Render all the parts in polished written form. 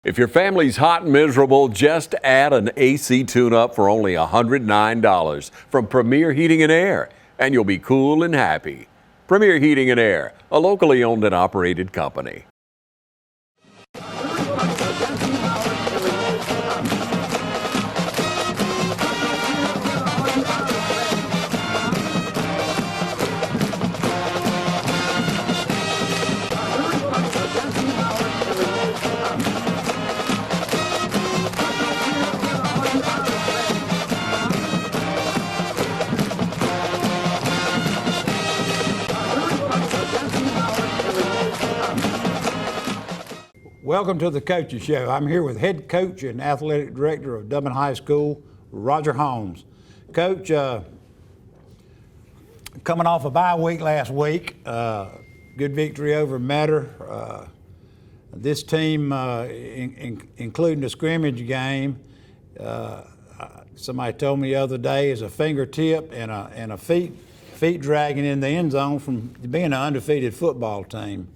If your family's hot and miserable, just add an AC tune-up for only $109 from Premier Heating and Air, and you'll be cool and happy. Premier Heating and Air, a locally owned and operated company. Welcome to the Coaches Show. I'm here with head coach and athletic director of Dublin High School, Roger Holmes. Coach, coming off a bye week last week, good victory over Metter. This team, including the scrimmage game, somebody told me the other day, is a fingertip and a feet dragging in the end zone from being an undefeated football team.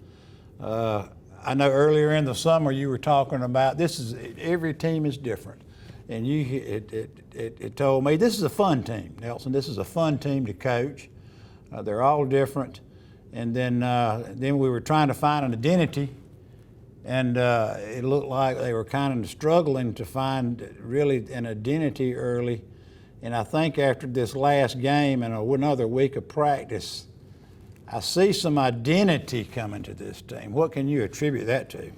I know earlier in the summer you were talking about every team is different, and it told me this is a fun team, Nelson. This is a fun team to coach. They're all different, and then we were trying to find an identity, and it looked like they were kind of struggling to find really an identity early. And I think after this last game and another week of practice, I see some identity coming to this team. What can you attribute that to?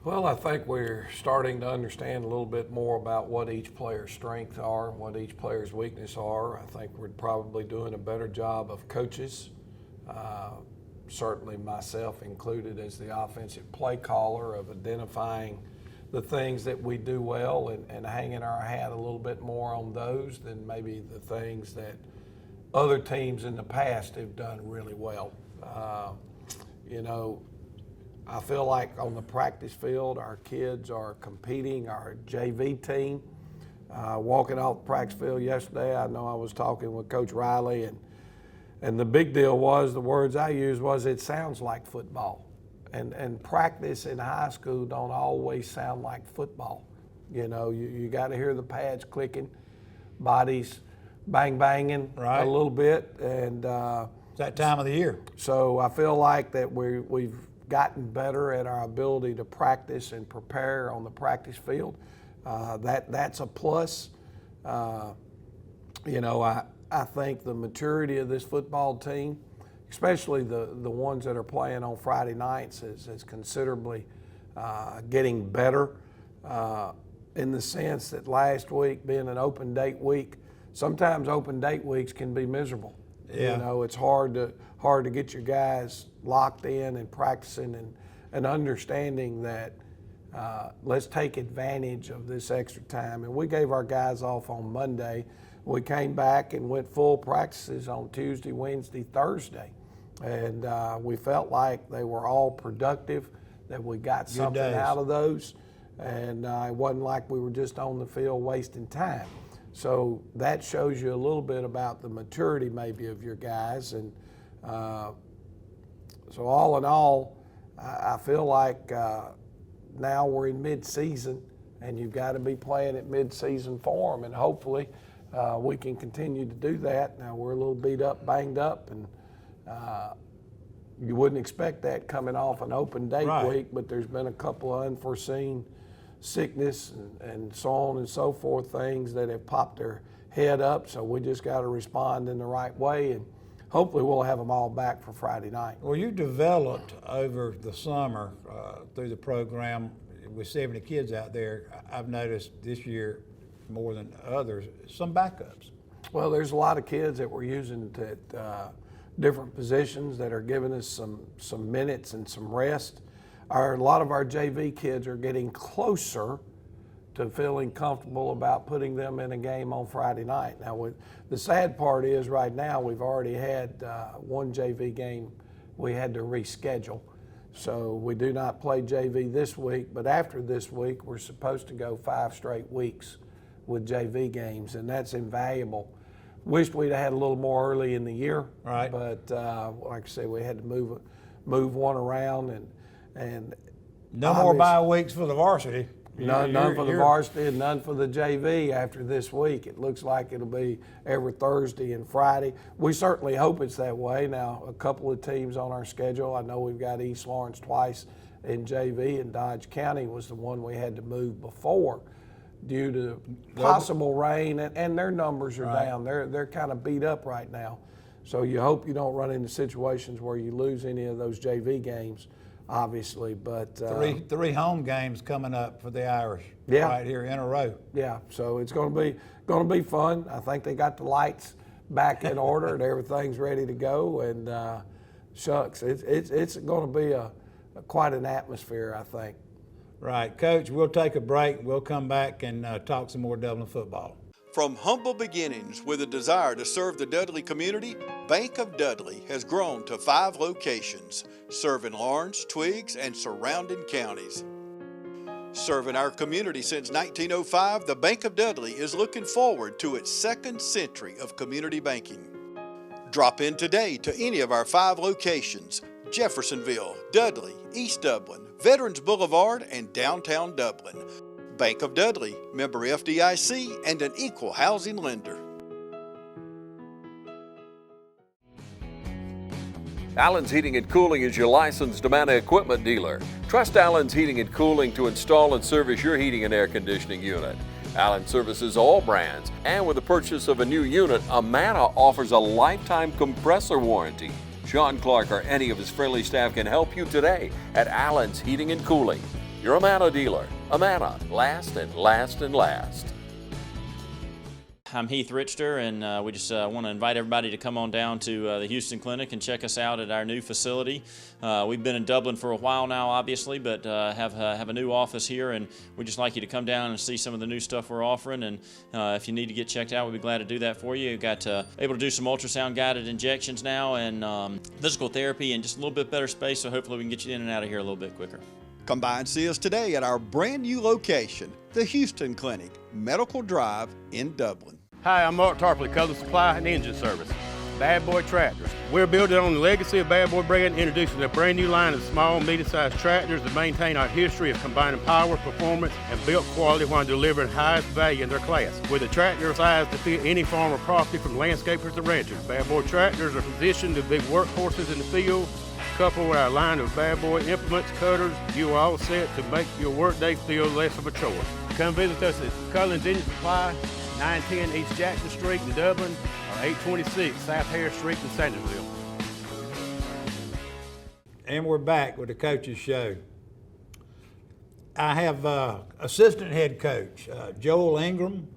Well, I think we're starting to understand a little bit more about what each player's strengths are, what each player's weaknesses are. I think we're probably doing a better job of coaches, certainly myself included as the offensive play caller, of identifying the things that we do well and hanging our hat a little bit more on those than maybe the things that other teams in the past have done really well. I feel like on the practice field, our kids are competing. Our JV team, walking off the practice field yesterday, I know I was talking with Coach Riley, and the big deal was, the words I used was, it sounds like football. And practice in high school don't always sound like football. You got to hear the pads clicking, bodies banging a little bit, and It's that time of the year. So I feel like that we've gotten better at our ability to practice and prepare on the practice field. That's a plus. I think the maturity of this football team, especially the ones that are playing on Friday nights, is considerably getting better in the sense that last week being an open date week, sometimes open date weeks can be miserable. Yeah. It's hard to get your guys locked in and practicing and understanding that let's take advantage of this extra time. And we gave our guys off on Monday. We came back and went full practices on Tuesday, Wednesday, Thursday. And we felt like they were all productive, that we got something out of those. And it wasn't like we were just on the field wasting time. So that shows you a little bit about the maturity maybe of your guys. And so all in all, I feel like now we're in mid-season, and you've got to be playing at mid-season form, and hopefully we can continue to do that. Now we're a little beat up, banged up, and you wouldn't expect that coming off an open date week, but there's been a couple of unforeseen sickness and so on and so forth, things that have popped their head up, so we just got to respond in the right way, and hopefully we'll have them all back for Friday night. Well, you developed over the summer through the program with 70 kids out there. I've noticed this year more than others, some backups. Well, there's a lot of kids that we're using at different positions that are giving us some minutes and some rest. A lot of our JV kids are getting closer to feeling comfortable about putting them in a game on Friday night. Now, the sad part is right now we've already had one JV game we had to reschedule. So we do not play JV this week, but after this week we're supposed to go 5 straight weeks with JV games, and that's invaluable. Wished we'd have had a little more early in the year, right? But like I said, we had to move one around, and no more bye weeks for the varsity. None for the varsity and none for the JV after this week. It looks like it'll be every Thursday and Friday. We certainly hope it's that way. Now, a couple of teams on our schedule. I know we've got East Lawrence twice in JV, and Dodge County was the one we had to move before due to possible rain, and their numbers are down. They're kind of beat up right now. So you hope you don't run into situations where you lose any of those JV games, obviously. But three home games coming up for the Irish right here in a row. Yeah, so it's going to be fun. I think they got the lights back in order and everything's ready to go. And shucks, it's going to be quite an atmosphere, I think. Right, Coach. We'll take a break. We'll come back and talk some more Dublin football. From humble beginnings with a desire to serve the Dudley community, Bank of Dudley has grown to 5 locations, serving Lawrence, Twiggs, and surrounding counties. Serving our community since 1905, the Bank of Dudley is looking forward to its 2nd century of community banking. Drop in today to any of our 5 locations: Jeffersonville, Dudley, East Dublin, Veterans Boulevard, and downtown Dublin. Bank of Dudley, member FDIC, and an equal housing lender. Allen's Heating and Cooling is your licensed Amana equipment dealer. Trust Allen's Heating and Cooling to install and service your heating and air conditioning unit. Allen services all brands, and with the purchase of a new unit, Amana offers a lifetime compressor warranty. Sean Clark or any of his friendly staff can help you today at Allen's Heating and Cooling. Your Amana dealer. Amana, last and last and last. I'm Heath Richter, and we just want to invite everybody to come on down to the Houston Clinic and check us out at our new facility. We've been in Dublin for a while now, obviously, but have a new office here, and we'd just like you to come down and see some of the new stuff we're offering. And if you need to get checked out, we'd be glad to do that for you. We've got able to do some ultrasound-guided injections now, and physical therapy, and just a little bit better space, so hopefully we can get you in and out of here a little bit quicker. Come by and see us today at our brand new location, the Houston Clinic, Medical Drive in Dublin. Hi, I'm Mark Tarpley, Color Supply and Engine Service. Bad Boy Tractors. We're building on the legacy of Bad Boy brand, introducing a brand new line of small, medium-sized tractors that maintain our history of combining power, performance, and build quality while delivering highest value in their class. With a tractor size to fit any farm or property from landscapers to ranchers, Bad Boy Tractors are positioned to be workhorses in the field. Coupled with our line of Bad Boy implements, cutters, you are all set to make your workday feel less of a chore. Come visit us at Cullen's Engine Supply, 910 East Jackson Street in Dublin, or 826 South Harris Street in Sandersville. And we're back with the Coach's Show. I have assistant head coach Joel Ingram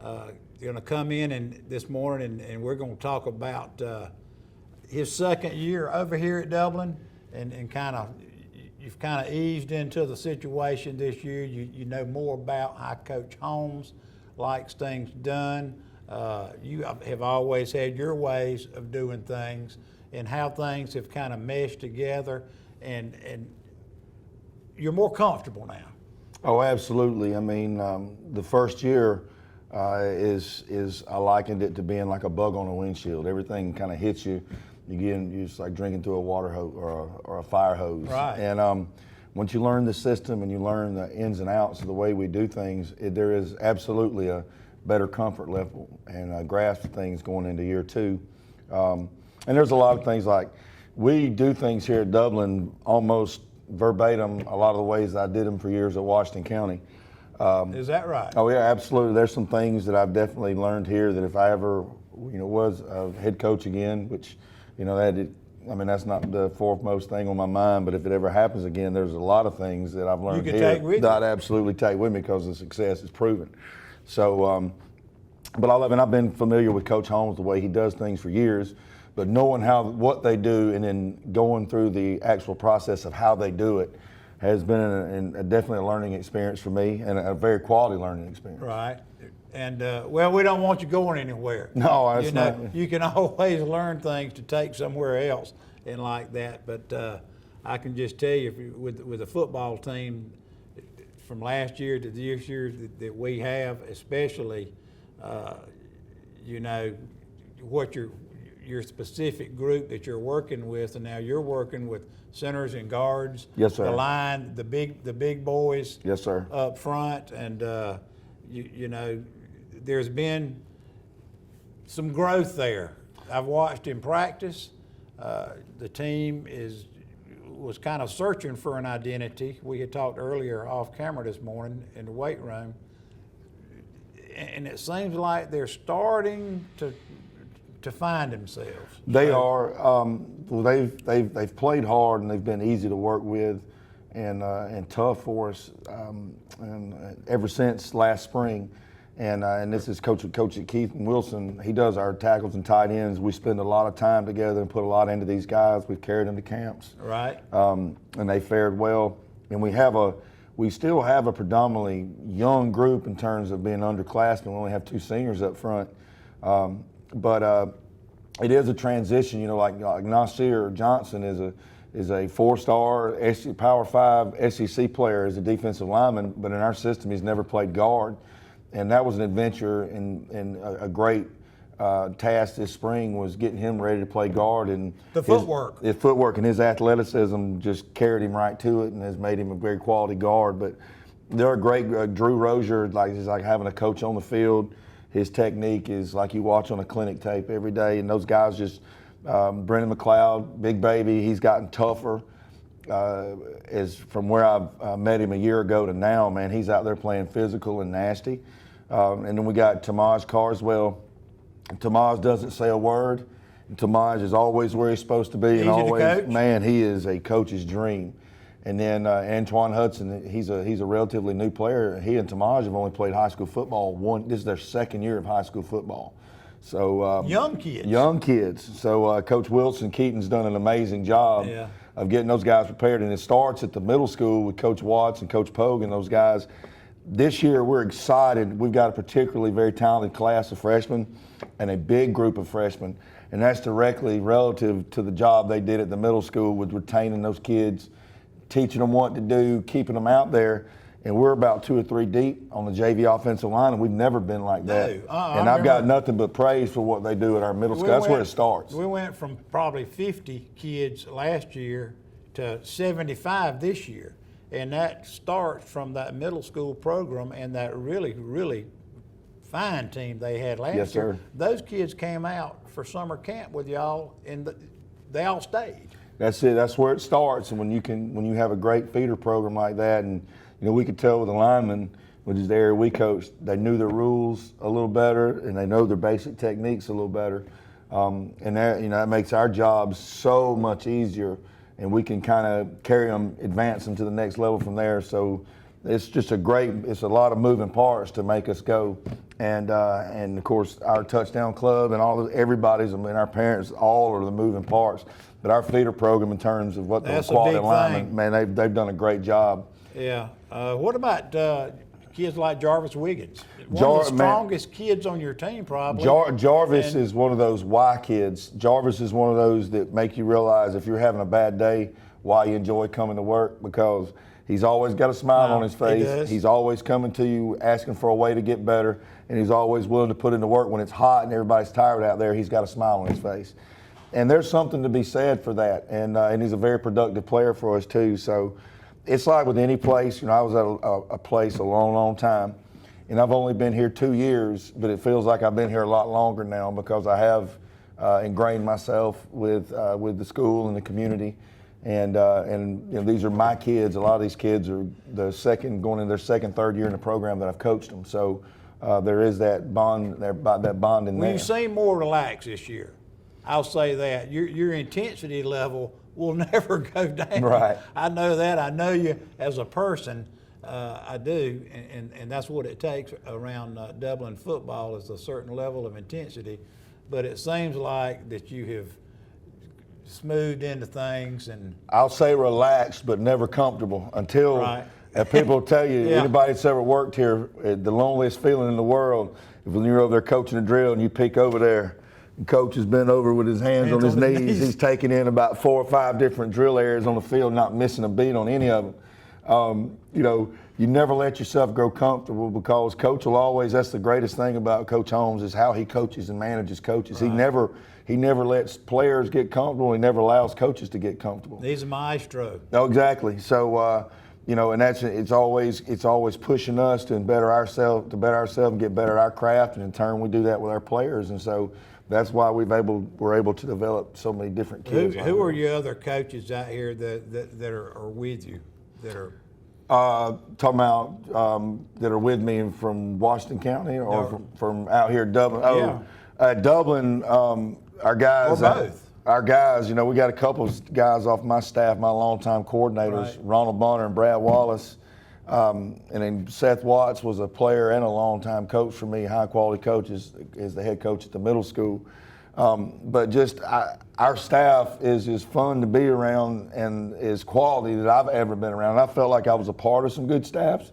going to come in this morning, and we're going to talk about his 2nd year over here at Dublin, and you've kind of eased into the situation this year. You know more about how Coach Holmes likes things done. You have always had your ways of doing things, and how things have kind of meshed together, and you're more comfortable now. Oh, absolutely. I mean, the first year is I likened it to being like a bug on a windshield. Everything kind of hits you. You're just like drinking through a water hose or a fire hose. Right. And once you learn the system and you learn the ins and outs of the way we do things, there is absolutely a better comfort level and a grasp of things going into year 2. And there's a lot of things like we do things here at Dublin almost verbatim a lot of the ways I did them for years at Washington County. Is that right? Oh yeah, absolutely. There's some things that I've definitely learned here that if I ever, was a head coach again, which, that's not the foremost thing on my mind, but if it ever happens again, there's a lot of things that I've learned You can here take with that you. I'd absolutely take with me because the success is proven. So, but I've been familiar with Coach Holmes, the way he does things for years, but knowing what they do and then going through the actual process of how they do it has been definitely a learning experience for me, and a very quality learning experience. Right. And we don't want you going anywhere. No, that's not. You can always learn things to take somewhere else and like that. But I can just tell you, with the football team from last year to this year that we have, especially, what your specific group that you're working with, and now you're working with centers and guards. Yes, sir. The line, the big boys. Yes, sir. Up front, and you know, there's been some growth there. I've watched in practice. The team was kind of searching for an identity. We had talked earlier off camera this morning in the weight room, and it seems like they're starting to find themselves. They are. Well, they've played hard, and they've been easy to work with, and tough for us, and ever since last spring. And this is Coach Keith Wilson. He does our tackles and tight ends. We spend a lot of time together and put a lot into these guys. We've carried them to camps. Right. And they fared well. And we still have a predominantly young group in terms of being underclassmen. We only have 2 seniors up front. But it is a transition. You know, like Nasir Johnson is a 4-star Power 5 SEC player as a defensive lineman, but in our system he's never played guard. And that was an adventure and a great task this spring was getting him ready to play guard. And the footwork. His footwork and his athleticism just carried him right to it and has made him a very quality guard. But they're a great Drew Rozier, he's like having a coach on the field. His technique is like you watch on a clinic tape every day. And those guys just, Brendan McLeod, big baby, he's gotten tougher. As from where I've met him a year ago to now, man, he's out there playing physical and nasty. And then we got Tamaj Carswell. Tamaj doesn't say a word. And Tamaj is always where he's supposed to be. Easy and always, to coach. Man, he is a coach's dream. And then Antoine Hudson, he's a relatively new player. He and Tamaj have only played high school football this is their 2nd year of high school football. So young kids. Young kids. So Coach Wilson Keaton's done an amazing job. Yeah. Of getting those guys prepared, and it starts at the middle school with Coach Watts and Coach Pogue and those guys. This year we're excited. We've got a particularly very talented class of freshmen and a big group of freshmen, and that's directly relative to the job they did at the middle school with retaining those kids, teaching them what to do, keeping them out there. And we're about 2 or 3 deep on the JV offensive line, and we've never been like that. And I've got nothing but praise for what they do at our middle school. That's where it starts. We went from probably 50 kids last year to 75 this year. And that starts from that middle school program and that really, really fine team they had last year. Yes, sir. Those kids came out for summer camp with y'all, and they all stayed. That's it. That's where it starts. And when you have a great feeder program like that, and you know, we could tell with the linemen, which is the area we coached, they knew their rules a little better and they know their basic techniques a little better. And that, you know, that makes our job so much easier, and we can kind of carry them, advance them to the next level from there. So it's just it's a lot of moving parts to make us go. And of course, our touchdown club and everybody's, I mean, our parents, all are the moving parts. But our feeder program in terms of what the quality linemen, man, they've done a great job. Yeah. What about kids like Jarvis Wiggins? One of the strongest kids on your team, probably. Jarvis is one of those why kids. Jarvis is one of those that make you realize if you're having a bad day, why you enjoy coming to work, because he's always got a smile on his face. He's always coming to you asking for a way to get better, and he's always willing to put into work when it's hot and everybody's tired out there. He's got a smile on his face. And there's something to be said for that. And he's a very productive player for us too. So it's like with any place. You know, I was at a place a long, long time, and I've only been here 2 years, but it feels like I've been here a lot longer now because I have ingrained myself with the school and the community. And you know, these are my kids. A lot of these kids are going in their second, third year in the program that I've coached them. So there is that bond in there. Well, you seem more relaxed this year. I'll say that. Your intensity level will never go down. Right. I know that. I know you as a person. I do, and that's what it takes around Dublin football is a certain level of intensity. But it seems like that you have smoothed into things, and I'll say relaxed, but never comfortable until people tell you, anybody that's ever worked here, the loneliest feeling in the world is when you're over there coaching a drill and you peek over there. Coach has been over with his hands on his knees. He's taking in about 4 or 5 different drill areas on the field, not missing a beat on any of them. You know, you never let yourself grow comfortable because Coach will always. That's the greatest thing about Coach Holmes is how he coaches and manages coaches. Right. He never lets players get comfortable. He never allows coaches to get comfortable. He's a maestro. No, exactly. So, you know, and it's always pushing us to better ourselves, and get better at our craft, and in turn we do that with our players. And so that's why we're able to develop so many different kids. Who are your other coaches out here that are with you? That are Talking about that are with me from Washington County or No. from out here, Dublin. Yeah. Dublin. Our guys. Or both. Our guys. You know, we got a couple of guys off my staff, my longtime coordinators, Right. Ronald Bonner and Brad Wallace. And then Seth Watts was a player and a longtime coach for me, high quality coach, is the head coach at the middle school. But just our staff is as fun to be around and is quality that I've ever been around. And I felt like I was a part of some good staffs.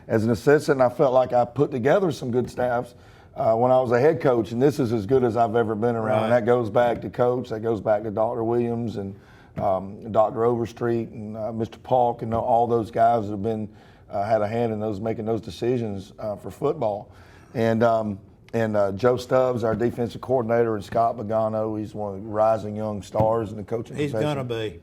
As an assistant, I felt like I put together some good staffs when I was a head coach, and this is as good as I've ever been around. Right. And that goes back to Coach, that goes back to Dr. Williams and Dr. Overstreet and Mr. Paulk and all those guys that have been had a hand in making those decisions for football. And Joe Stubbs, our defensive coordinator, and Scott Pagano, he's one of the rising young stars in the coaching he's profession. gonna be,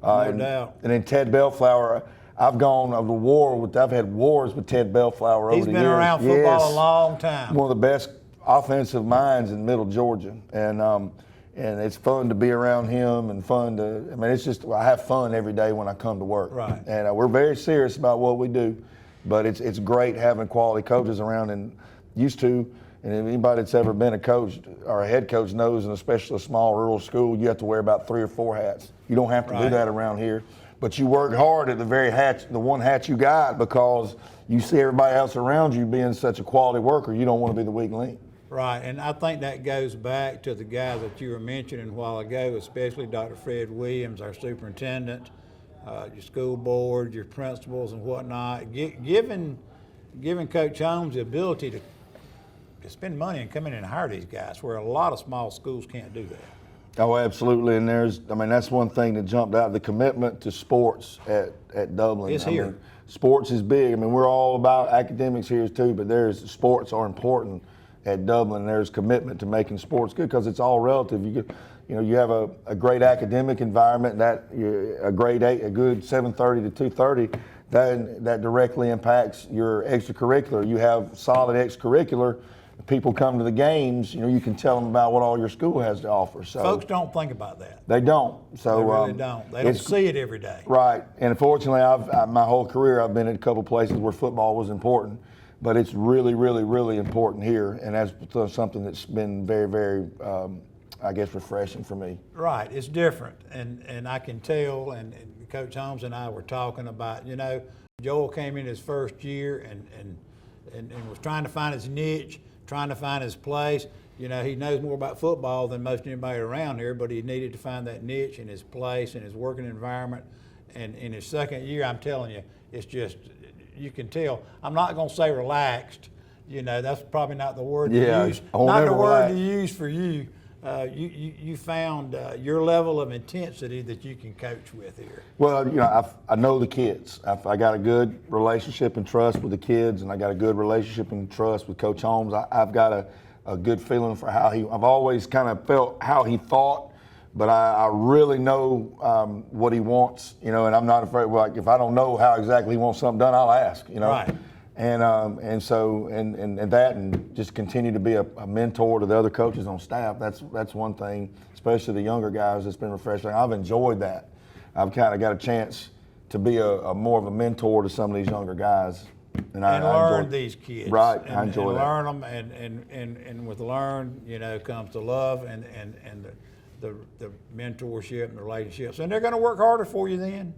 no doubt. And then Ted Bellflower, I've had wars with Ted Bellflower He's over the been years. around football Yes. a long time. One of the best offensive minds in Middle Georgia, and it's fun to be around him and fun to. I mean, it's just I have fun every day when I come to work. Right. And we're very serious about what we do, but it's great having quality coaches around and used to. And anybody that's ever been a coach or a head coach knows, and especially a small rural school, you have to wear about 3 or 4 hats. You don't have to do Right. that around here, but you work hard at the one hat you got because you see everybody else around you being such a quality worker. You don't want to be the weak link. Right, and I think that goes back to the guys that you were mentioning a while ago, especially Dr. Fred Williams, our superintendent, your school board, your principals and whatnot, giving Coach Holmes the ability to spend money and come in and hire these guys, where a lot of small schools can't do that. Oh, absolutely. And that's one thing that jumped out, the commitment to sports at Dublin. It's here. Sports is big. I mean, we're all about academics here too, but sports are important at Dublin. There's commitment to making sports good because it's all relative. You have a great academic environment, a grade 8, a good 7:30 to 2:30, that directly impacts your extracurricular. You have solid extracurricular. People come to the games, you can tell them about what all your school has to offer. So Folks don't think about that. they don't. So They really don't. They don't see it every day. Right. And unfortunately, my whole career, I've been in a couple places where football was important, but it's really, really, really important here, and that's something that's been very, very, I guess, refreshing for me. Right, it's different, and I can tell. And Coach Holmes and I were talking about, Joel came in his first year and was trying to find his niche, trying to find his place. He knows more about football than most anybody around here, but he needed to find that niche and his place and his working environment. And in his second year, I'm telling you, it's just, you can tell. I'm not going to say relaxed. That's probably not the word to use. Not the word to use for you. You found your level of intensity that you can coach with here. Well, I know the kids. I got a good relationship and trust with the kids, and I got a good relationship and trust with Coach Holmes. I've got a good feeling for I've always kind of felt how he thought, but I really know what he wants, and I'm not afraid. Like, if I don't know how exactly he wants something done, I'll ask, Right. And just continue to be a mentor to the other coaches on staff. That's one thing, especially the younger guys. That's been refreshing. I've enjoyed that. I've kind of got a chance to be a more of a mentor to some of these younger guys, and I learn enjoy these kids. Right, and, I enjoy that. Learn them, and with learn, comes the love and the mentorship and the relationships, and they're going to work harder for you then.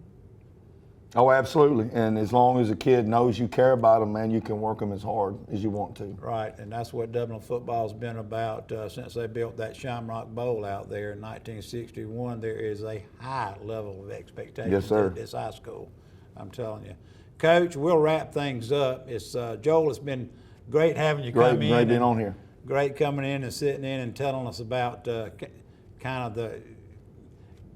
Oh, absolutely. And as long as a kid knows you care about them, man, you can work them as hard as you want to. Right, and that's what Dublin football's been about since they built that Shamrock Bowl out there in 1961. There is a high level of expectation Yes, sir. at this high school, I'm telling you. Coach, we'll wrap things up. It's Joel, it's been great having you come in. Great being on here. Great coming in and sitting in and telling us about kind of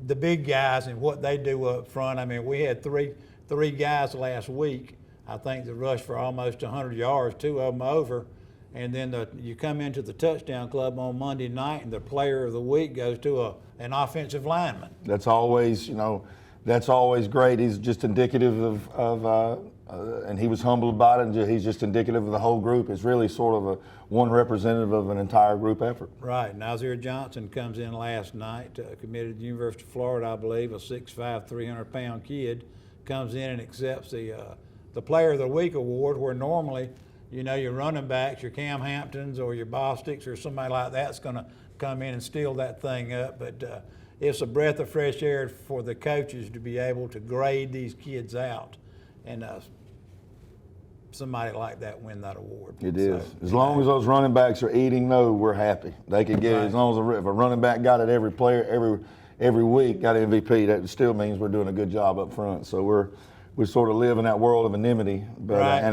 the big guys and what they do up front. I mean, we had three 3 guys last week, I think, that rushed for almost 100 yards, 2 of them over. And then you come into the touchdown club on Monday night, and the player of the week goes to an offensive lineman. That's always, that's always great. He's just indicative and he was humble about it, and he's just indicative of the whole group. It's really sort of one representative of an entire group effort. Right. Nazir Johnson comes in last night, committed to the University of Florida, I believe, a 6'5", 300-pound kid, comes in and accepts the Player of the Week award, where normally, your running backs, your Cam Hamptons or your Bostics or somebody like that's going to come in and steal that thing up. But it's a breath of fresh air for the coaches to be able to grade these kids out, and somebody like that win that award. It is. As long as those running backs are eating, we're happy. They could get it. As long as if a running back got it, every player every week got MVP, that still means we're doing a good job up front. So we sort of live in that world of anonymity, but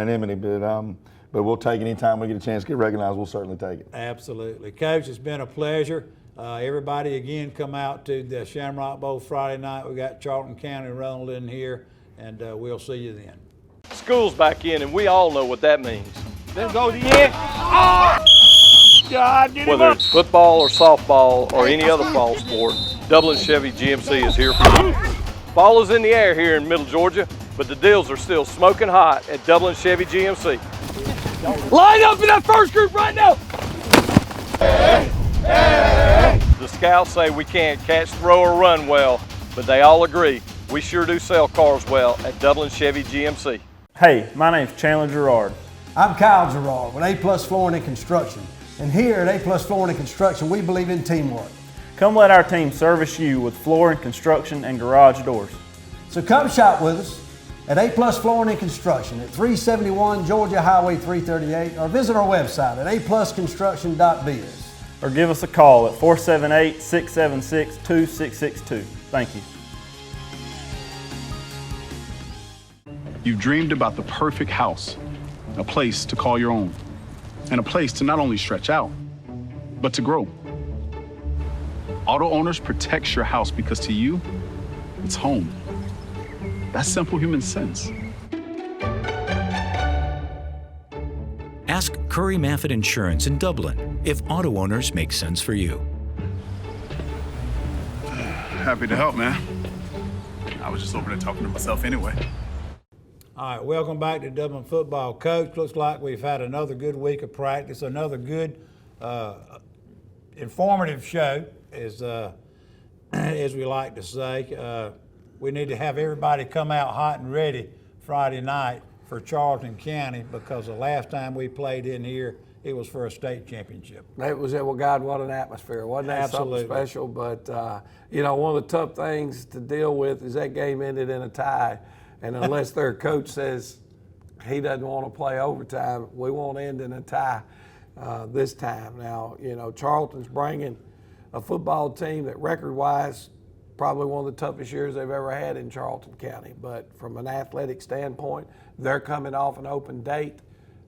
we'll take it anytime we get a chance to get recognized. We'll certainly take it. Absolutely. Coach, it's been a pleasure. Everybody, again, come out to the Shamrock Bowl Friday night. We got Charlton County rolling in here, and we'll see you then. School's back in, and we all know what that means. Then go to the end. Oh! God, get him up. Whether it's football or softball or any other fall sport, Dublin Chevy GMC is here for you. Fall is in the air here in Middle Georgia, but the deals are still smoking hot at Dublin Chevy GMC. Line up in that first group right now. Hey, hey. The scouts say we can't catch, throw, or run well, but they all agree we sure do sell cars well at Dublin Chevy GMC. Hey, my name's Chandler Gerard. I'm Kyle Gerard with A+ Flooring and Construction. And here at A+ Flooring and Construction, we believe in teamwork. Come let our team service you with flooring, construction, and garage doors. So come shop with us at A+ Flooring and Construction at 371 Georgia Highway 338, or visit our website at aplusconstruction.biz. Or give us a call at 478-676-2662. Thank you. You've dreamed about the perfect house, a place to call your own, and a place to not only stretch out, but to grow. Auto Owners protects your house because to you, it's home. That's simple human sense. Ask Curry Maffett Insurance in Dublin if Auto Owners make sense for you. Happy to help, man. I was just over there talking to myself anyway. All right, welcome back to Dublin Football. Coach, looks like we've had another good week of practice, another good informative show, as we like to say. We need to have everybody come out hot and ready Friday night for Charlton County, because the last time we played in here, it was for a state championship. It was, well, God, what an atmosphere. Wasn't that something special? But, one of the tough things to deal with is that game ended in a tie. And unless their coach says he doesn't want to play overtime, we won't end in a tie this time. Now, Charlton's bringing a football team that record-wise, probably one of the toughest years they've ever had in Charlton County. But from an athletic standpoint, they're coming off an open date.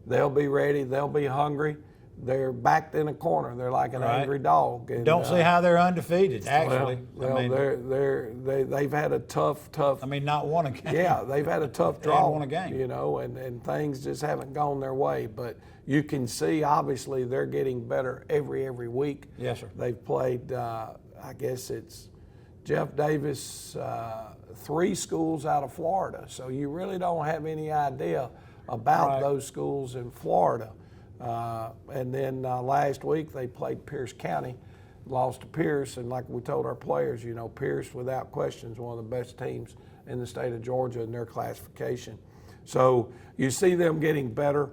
They'll be ready. They'll be hungry. They're backed in a corner. They're like an angry dog. And, don't see how they're undefeated, actually. They've had a tough. Not won a game. Yeah, they've had a tough draw. Won a game. And things just haven't gone their way. But you can see, obviously, they're getting better every week. Yes, sir. They've played, I guess it's Jeff Davis, 3 schools out of Florida. So you really don't have any idea about those schools in Florida. And then last week they played Pierce County, lost to Pierce, and like we told our players, Pierce without question is one of the best teams in the state of Georgia in their classification. So you see them getting better.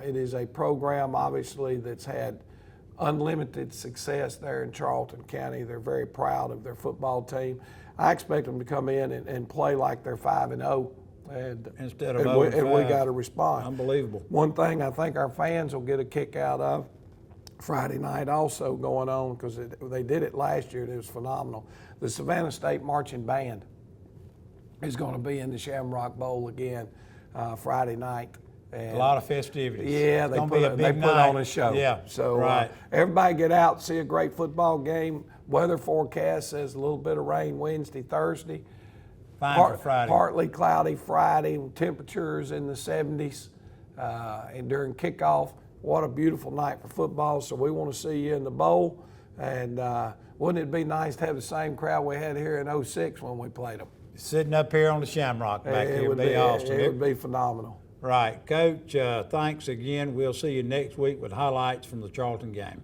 It is a program, obviously, that's had unlimited success there in Charlton County. They're very proud of their football team. I expect them to come in and play like they're 5-0. Instead of 0-5. And we got to respond. Unbelievable. One thing I think our fans will get a kick out of Friday night also going on, because they did it last year and it was phenomenal. The Savannah State Marching Band is going to be in the Shamrock Bowl again Friday night. And a lot of festivities. Yeah, they put on a show. Yeah, so everybody get out, see a great football game. Weather forecast says a little bit of rain Wednesday, Thursday. for Friday. Partly cloudy Friday, temperatures in the 70s, and during kickoff. What a beautiful night for football. So we want to see you in the bowl. And wouldn't it be nice to have the same crowd we had here in 06 when we played them? Sitting up here on the Shamrock back here would be awesome. It would be phenomenal. Right. Coach, thanks again. We'll see you next week with highlights from the Charlton game.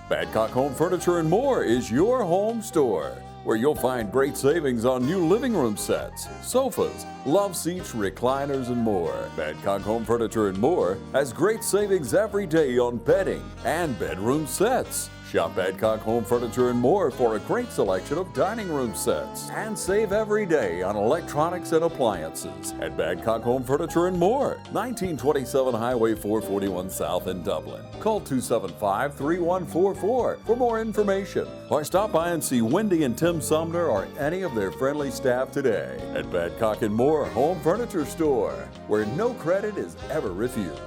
Badcock Home Furniture and More is your home store, where you'll find great savings on new living room sets, sofas, love seats, recliners, and more. Badcock Home Furniture and More has great savings every day on bedding and bedroom sets. Shop Badcock Home Furniture and More for a great selection of dining room sets, and save every day on electronics and appliances at Badcock Home Furniture and More, 1927 Highway 441 South in Dublin. Call 275-3144 for more information, or stop by and see Wendy and Tim Sumner or any of their friendly staff today at Badcock and More Home Furniture Store, where no credit is ever refused.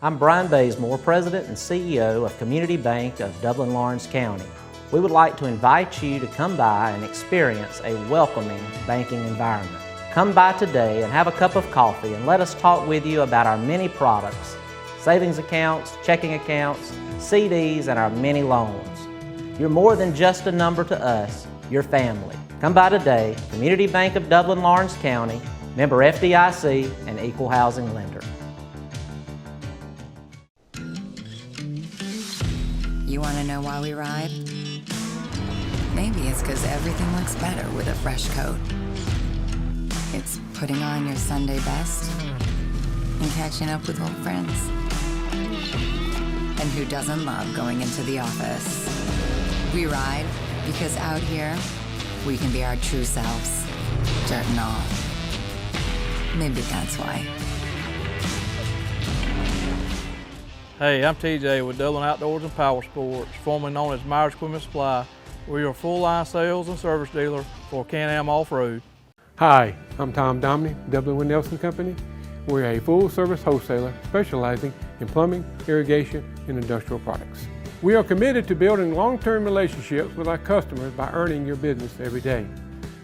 I'm Brian Bazemore, President and CEO of Community Bank of Dublin, Lawrence County. We would like to invite you to come by and experience a welcoming banking environment. Come by today and have a cup of coffee and let us talk with you about our many products, savings accounts, checking accounts, CDs, and our many loans. You're more than just a number to us, you're family. Come by today, Community Bank of Dublin, Lawrence County, member FDIC and equal housing lender. You want to know why we ride? Maybe it's because everything looks better with a fresh coat. It's putting on your Sunday best and catching up with old friends. And who doesn't love going into the office? We ride because out here, we can be our true selves, dirt and all. Maybe that's why. Hey, I'm TJ with Dublin Outdoors and Power Sports, formerly known as Myers Equipment Supply. We're your full-line sales and service dealer for Can-Am Off-Road. Hi, I'm Tom Domney, Dublin with Nelson Company. We're a full-service wholesaler specializing in plumbing, irrigation, and industrial products. We are committed to building long-term relationships with our customers by earning your business every day.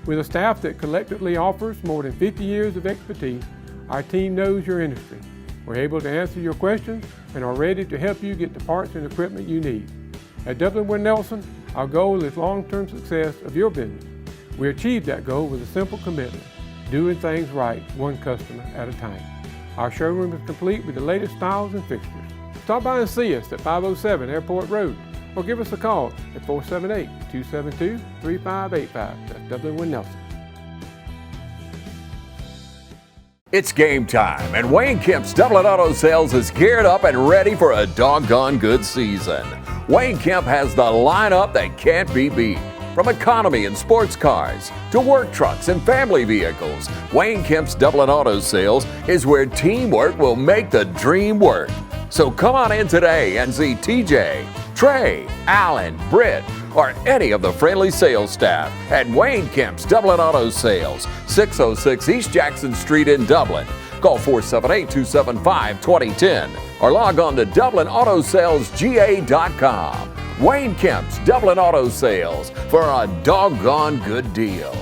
With a staff that collectively offers more than 50 years of expertise, our team knows your industry. We're able to answer your questions and are ready to help you get the parts and equipment you need. At Dublin with Nelson, our goal is long-term success of your business. We achieve that goal with a simple commitment, doing things right, one customer at a time. Our showroom is complete with the latest styles and fixtures. Stop by and see us at 507 Airport Road, or give us a call at 478-272-3585. That's Dublin with Nelson. It's game time, and Wayne Kemp's Dublin Auto Sales is geared up and ready for a doggone good season. Wayne Kemp has the lineup that can't be beat. From economy and sports cars to work trucks and family vehicles, Wayne Kemp's Dublin Auto Sales is where teamwork will make the dream work. So come on in today and see TJ, Trey, Alan, Britt, or any of the friendly sales staff at Wayne Kemp's Dublin Auto Sales, 606 East Jackson Street in Dublin. Call 478-275-2010 or log on to DublinAutoSalesGA.com. Wayne Kemp's Dublin Auto Sales for a doggone good deal.